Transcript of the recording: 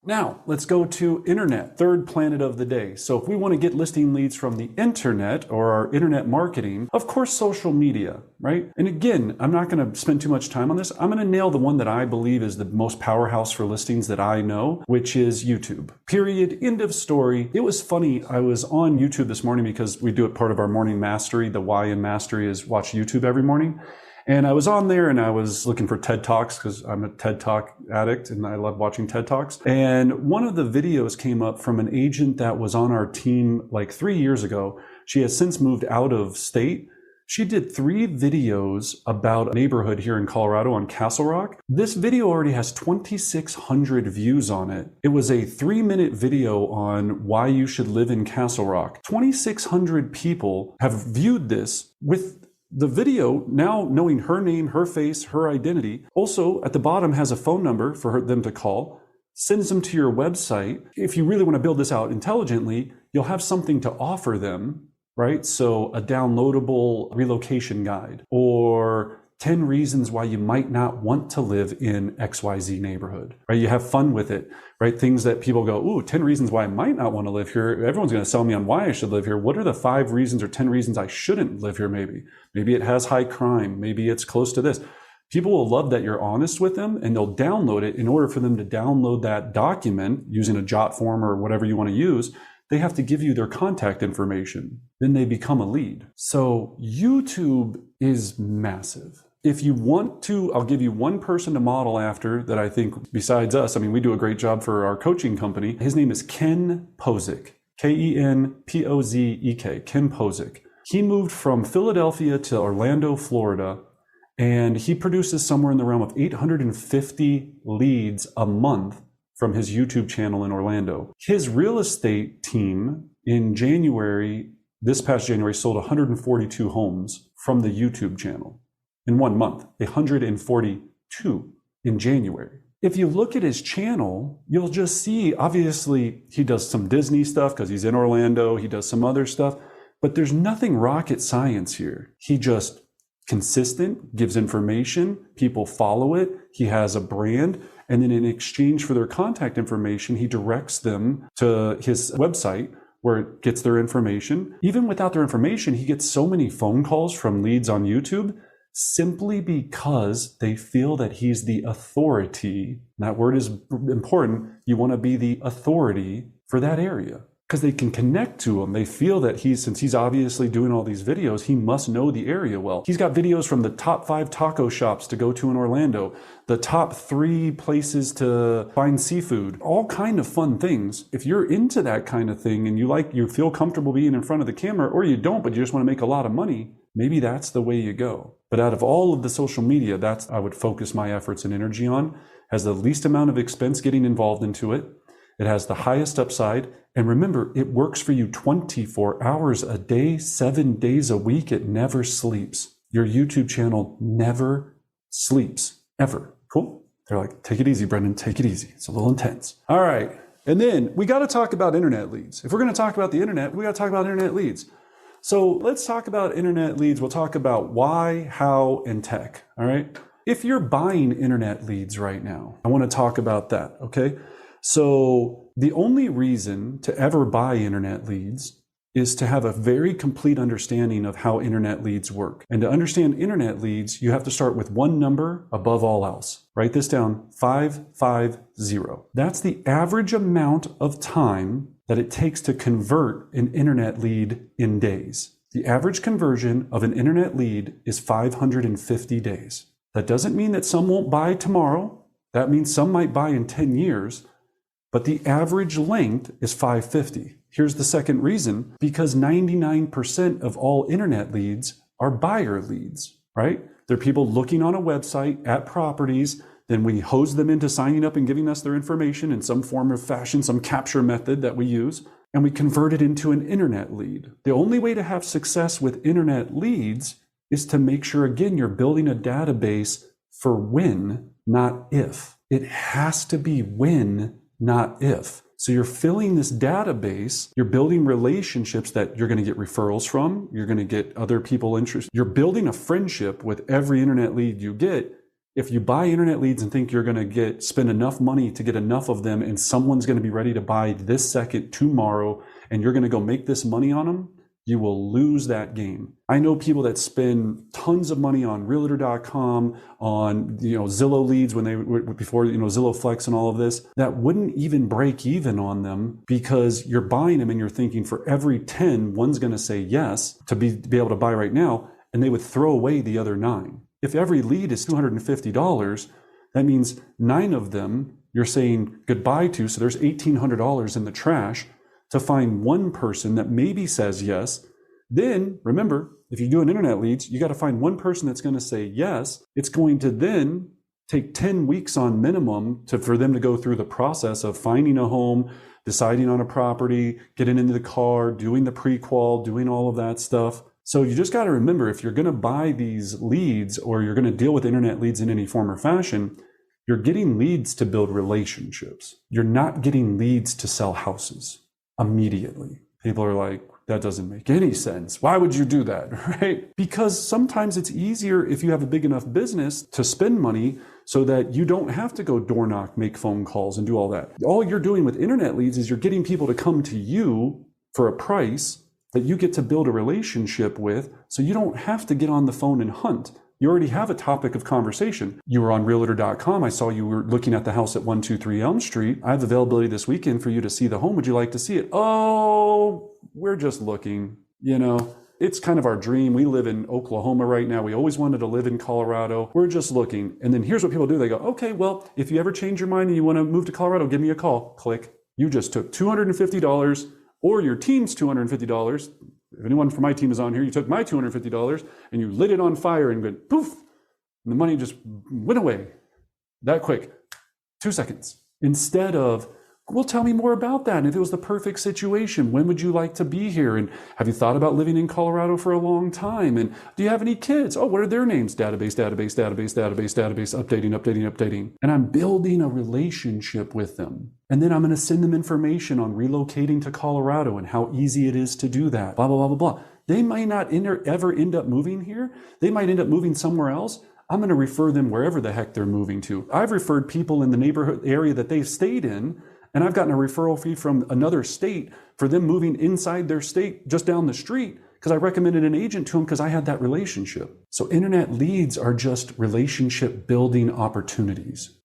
Now, let's go to internet, third planet of the day. So if we want to get listing leads from the internet or our internet marketing, of course, social media, right? And again, I'm not going to spend too much time on this. I'm going to nail the one that I believe is the most powerhouse for listings that I know, which is YouTube. Period. End of story. It was funny. I was on YouTube this morning because we do it part of our morning mastery. The why in mastery is watch YouTube every morning. And I was on there and I was looking for TED Talks because I'm a TED Talk addict and I love watching TED Talks. And one of the videos came up from an agent that was on our team like 3 years ago. She has since moved out of state. She did 3 videos about a neighborhood here in Colorado on Castle Rock. This video already has 2,600 views on it. It was a 3-minute video on why you should live in Castle Rock. 2,600 people have viewed this with the video now knowing her name, her face, her identity. Also, at the bottom has a phone number for them to call, sends them to your website. If you really want to build this out intelligently, you'll have something to offer them, right? So a downloadable relocation guide or 10 reasons why you might not want to live in XYZ neighborhood, right? You have fun with it, right? Things that people go, ooh, 10 reasons why I might not want to live here. Everyone's going to sell me on why I should live here. What are the 5 reasons or 10 reasons I shouldn't live here? Maybe it has high crime. Maybe it's close to this. People will love that you're honest with them and they'll download it. In order for them to download that document using a jot form or whatever you want to use, they have to give you their contact information. Then they become a lead. So YouTube is massive. If you want to, I'll give you one person to model after that I think besides us. I mean, we do a great job for our coaching company. His name is Ken Posick, Kenpozek, Ken Posick. He moved from Philadelphia to Orlando, Florida, and he produces somewhere in the realm of 850 leads a month from his YouTube channel in Orlando. His real estate team in January, this past January, sold 142 homes from the YouTube channel. In 1 month, 142 in January. If you look at his channel, you'll just see, obviously, he does some Disney stuff because he's in Orlando. He does some other stuff, but there's nothing rocket science here. He just consistent, gives information, people follow it. He has a brand. And then in exchange for their contact information, he directs them to his website where it gets their information. Even without their information, he gets so many phone calls from leads on YouTube simply because they feel that he's the authority. And that word is important. You want to be the authority for that area because they can connect to him. They feel that since he's obviously doing all these videos, he must know the area well. He's got videos from the top 5 taco shops to go to in Orlando, the top 3 places to find seafood, all kind of fun things. If you're into that kind of thing and you feel comfortable being in front of the camera, or you don't, but you just want to make a lot of money, maybe that's the way you go. But out of all of the social media, that's I would focus my efforts and energy on. Has the least amount of expense getting involved into it. It has the highest upside. And remember, it works for you 24 hours a day, 7 days a week. It never sleeps. Your YouTube channel never sleeps, ever. Cool? They're like, take it easy, Brendan, take it easy. It's a little intense. All right. And then we got to talk about internet leads. If we're going to talk about the internet, we got to talk about internet leads. So let's talk about internet leads. We'll talk about why, how, and tech. All right. If you're buying internet leads right now, I want to talk about that. Okay. So the only reason to ever buy internet leads is to have a very complete understanding of how internet leads work. And to understand internet leads, you have to start with one number above all else. Write this down, 550. That's the average amount of time that it takes to convert an internet lead in days. The average conversion of an internet lead is 550 days. That doesn't mean that some won't buy tomorrow. That means some might buy in 10 years, but the average length is 550. Here's the second reason, because 99% of all internet leads are buyer leads, right? They're people looking on a website at properties. Then we hose them into signing up and giving us their information in some form or fashion, some capture method that we use, and we convert it into an internet lead. The only way to have success with internet leads is to make sure, again, you're building a database for when, not if. It has to be when, not if. So you're filling this database, you're building relationships that you're going to get referrals from, you're going to get other people interested. You're building a friendship with every internet lead you get. If you buy internet leads and think you're going to spend enough money to get enough of them and someone's going to be ready to buy this second tomorrow and you're going to go make this money on them, you will lose that game. I know people that spend tons of money on realtor.com, on Zillow leads before Zillow Flex and all of this, that wouldn't even break even on them because you're buying them and you're thinking for every 10, one's going to say yes to be able to buy right now, and they would throw away the other 9. If every lead is $250, that means 9 of them you're saying goodbye to, so there's $1,800 in the trash to find one person that maybe says yes. Then, remember, if you do an internet leads, you got to find one person that's going to say yes. It's going to then take 10 weeks on minimum for them to go through the process of finding a home, deciding on a property, getting into the car, doing the pre-qual, doing all of that stuff. So you just got to remember, if you're going to buy these leads or you're going to deal with internet leads in any form or fashion, you're getting leads to build relationships. You're not getting leads to sell houses immediately. People are like, that doesn't make any sense. Why would you do that, right? Because sometimes it's easier if you have a big enough business to spend money so that you don't have to go door knock, make phone calls, and do all that. All you're doing with internet leads is you're getting people to come to you for a price that you get to build a relationship with, so you don't have to get on the phone and hunt. You already have a topic of conversation. You were on realtor.com. I saw you were looking at the house at 123 Elm Street. I have availability this weekend for you to see the home. Would you like to see it? Oh, we're just looking. It's kind of our dream. We live in Oklahoma right now. We always wanted to live in Colorado. We're just looking. And then here's what people do. They go, okay, well, if you ever change your mind and you want to move to Colorado, give me a call. Click. You just took $250 or your team's $250. If anyone from my team is on here, you took my $250 and you lit it on fire and went poof, and the money just went away that quick, 2 seconds. Instead of, well, tell me more about that. And if it was the perfect situation, when would you like to be here? And have you thought about living in Colorado for a long time? And do you have any kids? Oh, what are their names? Database, updating. And I'm building a relationship with them. And then I'm going to send them information on relocating to Colorado and how easy it is to do that, blah, blah, blah, blah, blah. They might not ever end up moving here. They might end up moving somewhere else. I'm going to refer them wherever the heck they're moving to. I've referred people in the neighborhood area that they've stayed in, and I've gotten a referral fee from another state for them moving inside their state just down the street because I recommended an agent to them because I had that relationship. So internet leads are just relationship building opportunities.